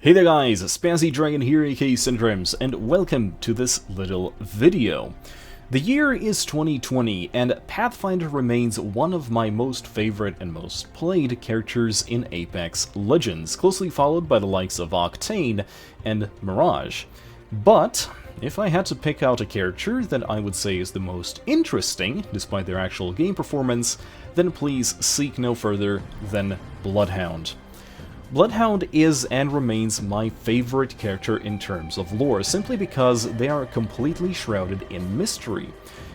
Hey there guys, Spazzy Dragon here, aka Syndromes, and welcome to this little video. The year is 2020, and Pathfinder remains one of my most favorite and most played characters in Apex Legends, closely followed by the likes of Octane and Mirage. But if I had to pick out a character that I would say is the most interesting, despite their actual game performance, then please seek no further than Bloodhound. Bloodhound is and remains my favorite character in terms of lore, simply because they are completely shrouded in mystery.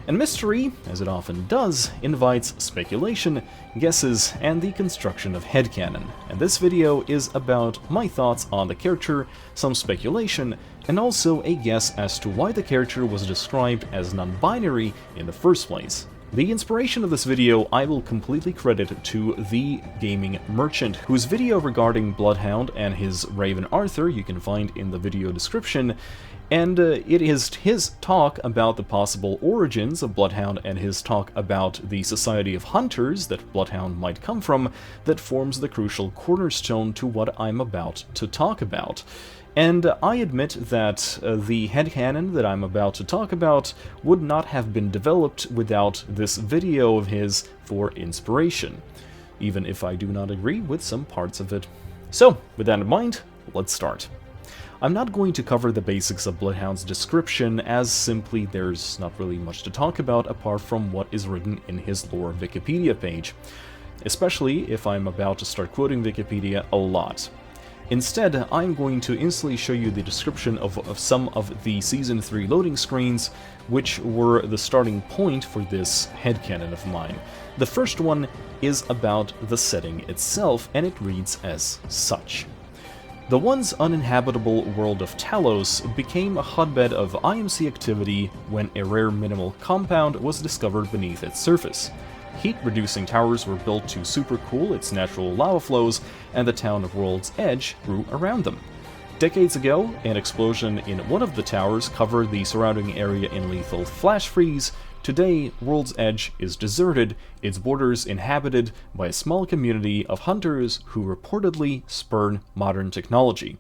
And mystery, as it often does, invites speculation, guesses, and the construction of Head Canon. And this video is about my thoughts on the character, some speculation, and also a guess as to why the character was described as non-binary in the first place. The inspiration of this video I will completely credit to The Gaming Merchant, whose video regarding Bloodhound and his Raven Arthur you can find in the video description, and it is his talk about the possible origins of Bloodhound and his talk about the society of hunters that Bloodhound might come from that forms the crucial cornerstone to what I'm about to talk about. And I admit that the headcanon that I'm about to talk about would not have been developed without this video of his for inspiration, even if I do not agree with some parts of it. So, with that in mind, let's start. I'm not going to cover the basics of Bloodhound's description, as simply there's not really much to talk about apart from what is written in his lore Wikipedia page, especially if I'm about to start quoting Wikipedia a lot. Instead, I'm going to instantly show you the description of some of the Season 3 loading screens, which were the starting point for this headcanon of mine. The first one is about the setting itself, and it reads as such. The once uninhabitable world of Talos became a hotbed of IMC activity when a rare minimal compound was discovered beneath its surface. Heat-reducing towers were built to supercool its natural lava flows, and the town of World's Edge grew around them. Decades ago, an explosion in one of the towers covered the surrounding area in lethal flash freeze. Today, World's Edge is deserted, its borders inhabited by a small community of hunters who reportedly spurn modern technology.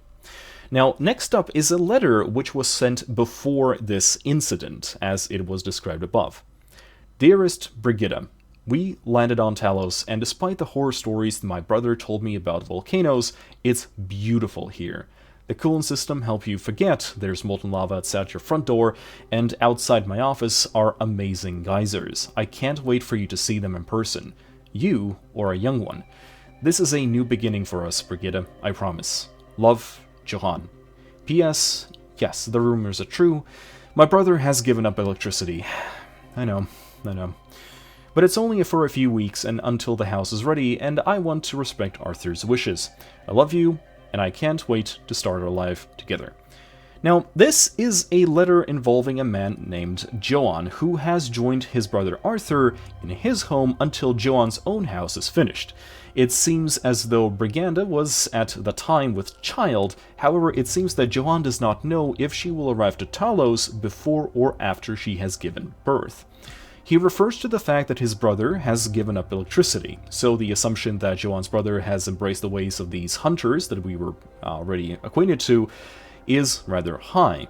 Now, next up is a letter which was sent before this incident, as it was described above. Dearest Brigitta, we landed on Talos, and despite the horror stories my brother told me about volcanoes, it's beautiful here. The cooling system helps you forget there's molten lava outside your front door, and outside my office are amazing geysers. I can't wait for you to see them in person. You, or a young one. This is a new beginning for us, Brigitte, I promise. Love, Johan. P.S. Yes, the rumors are true. My brother has given up electricity. I know. But it's only for a few weeks and until the house is ready, and I want to respect Arthur's wishes. I love you, and I can't wait to start our life together. Now, this is a letter involving a man named Johan, who has joined his brother Arthur in his home until Johan's own house is finished. It seems as though Briganda was at the time with child, however it seems that Johan does not know if she will arrive to Talos before or after she has given birth. He refers to the fact that his brother has given up electricity, so the assumption that Johan's brother has embraced the ways of these hunters that we were already acquainted to is rather high,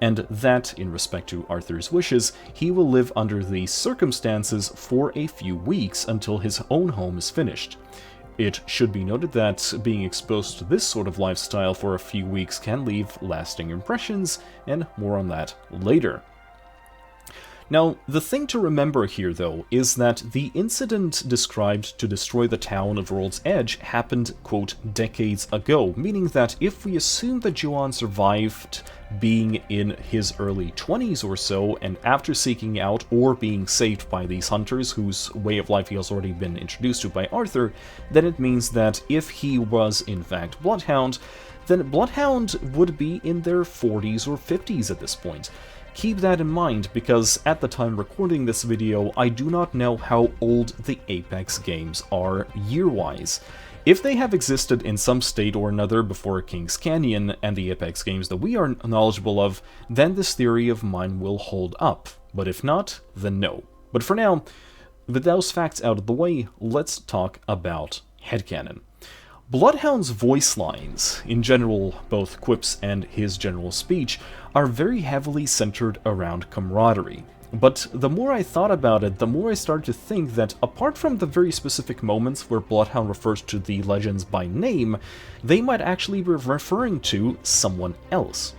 and that, in respect to Arthur's wishes, he will live under these circumstances for a few weeks until his own home is finished. It should be noted that being exposed to this sort of lifestyle for a few weeks can leave lasting impressions, and more on that later. Now, the thing to remember here, though, is that the incident described to destroy the town of World's Edge happened, quote, decades ago, meaning that if we assume that Johan survived being in his early 20s or so, and after seeking out or being saved by these hunters whose way of life he has already been introduced to by Arthur, then it means that if he was in fact Bloodhound, then Bloodhound would be in their 40s or 50s at this point. Keep that in mind, because at the time recording this video, I do not know how old the Apex games are year-wise. If they have existed in some state or another before King's Canyon and the Apex games that we are knowledgeable of, then this theory of mine will hold up. But if not, then no. But for now, with those facts out of the way, let's talk about headcanon. Bloodhound's voice lines, in general, both quips and his general speech, are very heavily centered around camaraderie. But the more I thought about it, the more I started to think that apart from the very specific moments where Bloodhound refers to the legends by name, they might actually be referring to someone else.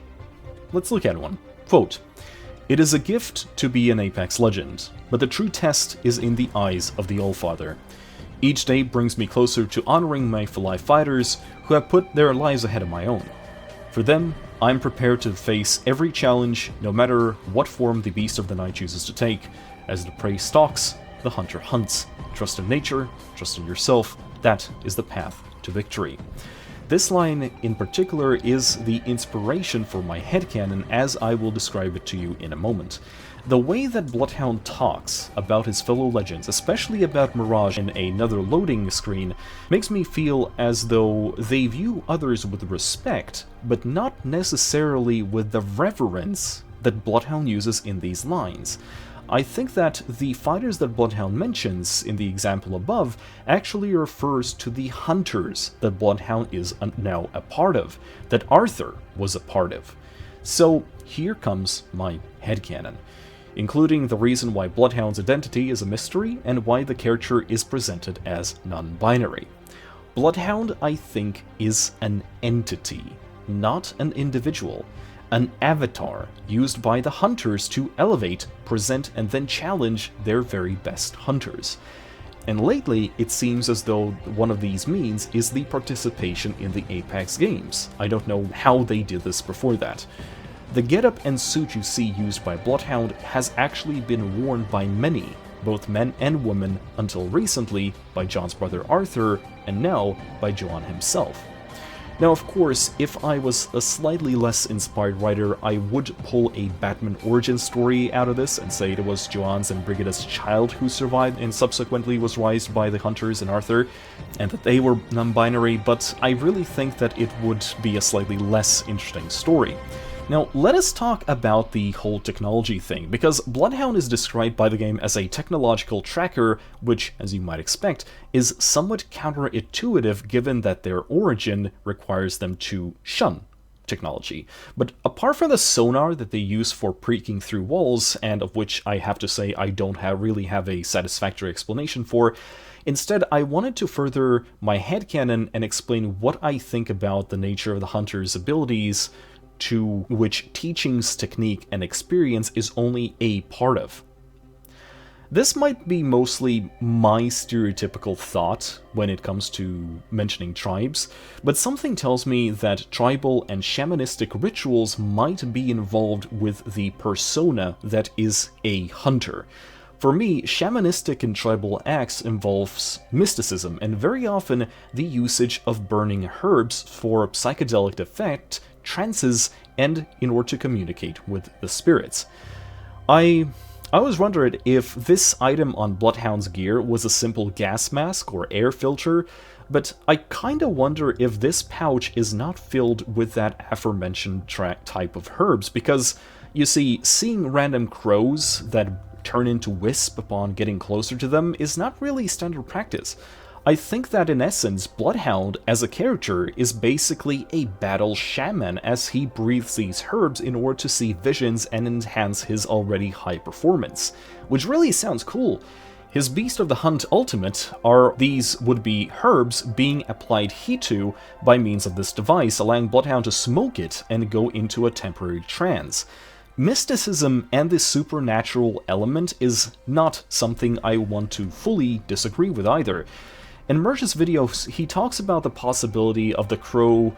Let's look at one. Quote, "It is a gift to be an Apex legend, but the true test is in the eyes of the Allfather. Each day brings me closer to honoring my fellow fighters who have put their lives ahead of my own. For them, I'm prepared to face every challenge, no matter what form the beast of the night chooses to take. As the prey stalks, the hunter hunts. Trust in nature, trust in yourself, that is the path to victory." This line in particular is the inspiration for my headcanon, as I will describe it to you in a moment. The way that Bloodhound talks about his fellow legends, especially about Mirage in another loading screen, makes me feel as though they view others with respect, but not necessarily with the reverence that Bloodhound uses in these lines. I think that the fighters that Bloodhound mentions in the example above actually refers to the hunters that Bloodhound is now a part of, that Arthur was a part of. So here comes my headcanon, including the reason why Bloodhound's identity is a mystery and why the character is presented as non-binary. Bloodhound, I think, is an entity, not an individual. An avatar used by the hunters to elevate, present, and then challenge their very best hunters. And lately, it seems as though one of these means is the participation in the Apex games. I don't know how they did this before that. The getup and suit you see used by Bloodhound has actually been worn by many, both men and women, until recently by John's brother Arthur, and now by John himself. Now, of course, if I was a slightly less inspired writer, I would pull a Batman origin story out of this and say it was Joan's and Brigida's child who survived and subsequently was raised by the Hunters and Arthur, and that they were non-binary, but I really think that it would be a slightly less interesting story. Now, let us talk about the whole technology thing, because Bloodhound is described by the game as a technological tracker, which, as you might expect, is somewhat counterintuitive given that their origin requires them to shun technology. But apart from the sonar that they use for peeking through walls, and of which I have to say I don't really have a satisfactory explanation for, instead I wanted to further my headcanon and explain what I think about the nature of the Hunter's abilities, to which teaching's technique and experience is only a part of. This might be mostly my stereotypical thought when it comes to mentioning tribes, but something tells me that tribal and shamanistic rituals might be involved with the persona that is a hunter. For me, shamanistic and tribal acts involves mysticism, and very often the usage of burning herbs for psychedelic effect, trances, and in order to communicate with the spirits. I always wondered if this item on Bloodhound's gear was a simple gas mask or air filter, but I kinda wonder if this pouch is not filled with that aforementioned type of herbs, because, you see, seeing random crows that turn into wisp upon getting closer to them is not really standard practice. I think that in essence, Bloodhound as a character is basically a battle shaman, as he breathes these herbs in order to see visions and enhance his already high performance, which really sounds cool. His Beast of the Hunt ultimate are these would-be herbs being applied heat to by means of this device, allowing Bloodhound to smoke it and go into a temporary trance. Mysticism and the supernatural element is not something I want to fully disagree with either. In Merch's videos, he talks about the possibility of the crow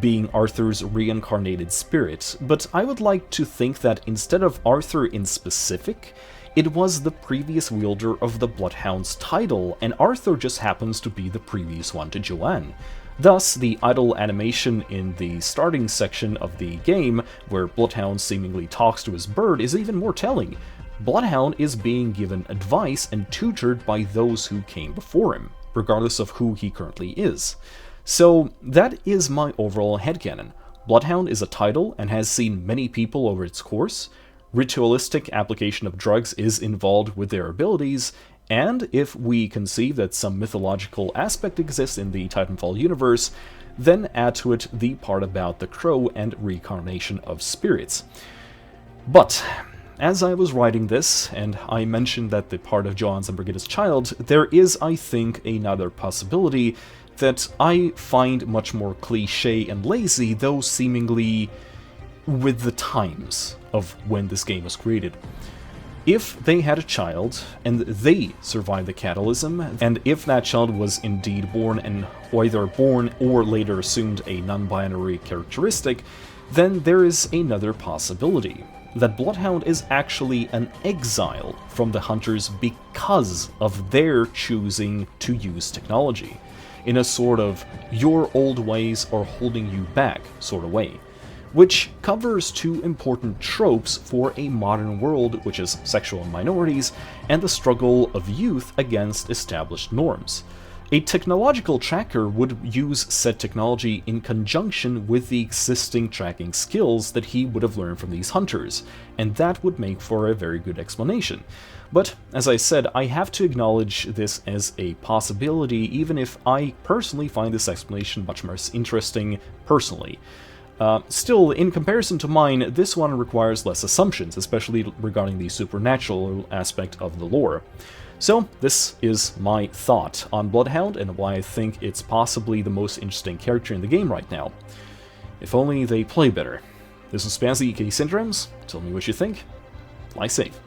being Arthur's reincarnated spirit, but I would like to think that instead of Arthur in specific, it was the previous wielder of the Bloodhound's title, and Arthur just happens to be the previous one to Joanne. Thus, the idle animation in the starting section of the game, where Bloodhound seemingly talks to his bird, is even more telling. Bloodhound is being given advice and tutored by those who came before him, regardless of who he currently is. So that is my overall headcanon. Bloodhound is a title and has seen many people over its course. Ritualistic application of drugs is involved with their abilities, And if we conceive that some mythological aspect exists in the Titanfall universe, then add to it the part about the crow and reincarnation of spirits. But as I was writing this, and I mentioned that the part of Johannes and Brigitta's child, there is, I think, another possibility that I find much more cliché and lazy, though seemingly with the times of when this game was created. If they had a child, and they survived the catalysm, and if that child was indeed born and either born or later assumed a non-binary characteristic, then there is another possibility. That Bloodhound is actually an exile from the Hunters because of their choosing to use technology, in a sort of your old ways are holding you back sort of way, which covers two important tropes for a modern world, which is sexual minorities and the struggle of youth against established norms. A technological tracker would use said technology in conjunction with the existing tracking skills that he would have learned from these hunters, and that would make for a very good explanation. But, as I said, I have to acknowledge this as a possibility, even if I personally find this explanation much more interesting personally. Still, in comparison to mine, this one requires less assumptions, especially regarding the supernatural aspect of the lore. So, this is my thought on Bloodhound and why I think it's possibly the most interesting character in the game right now. If only they play better. This is Spazzy, aka Syndromes. Tell me what you think. Lie safe.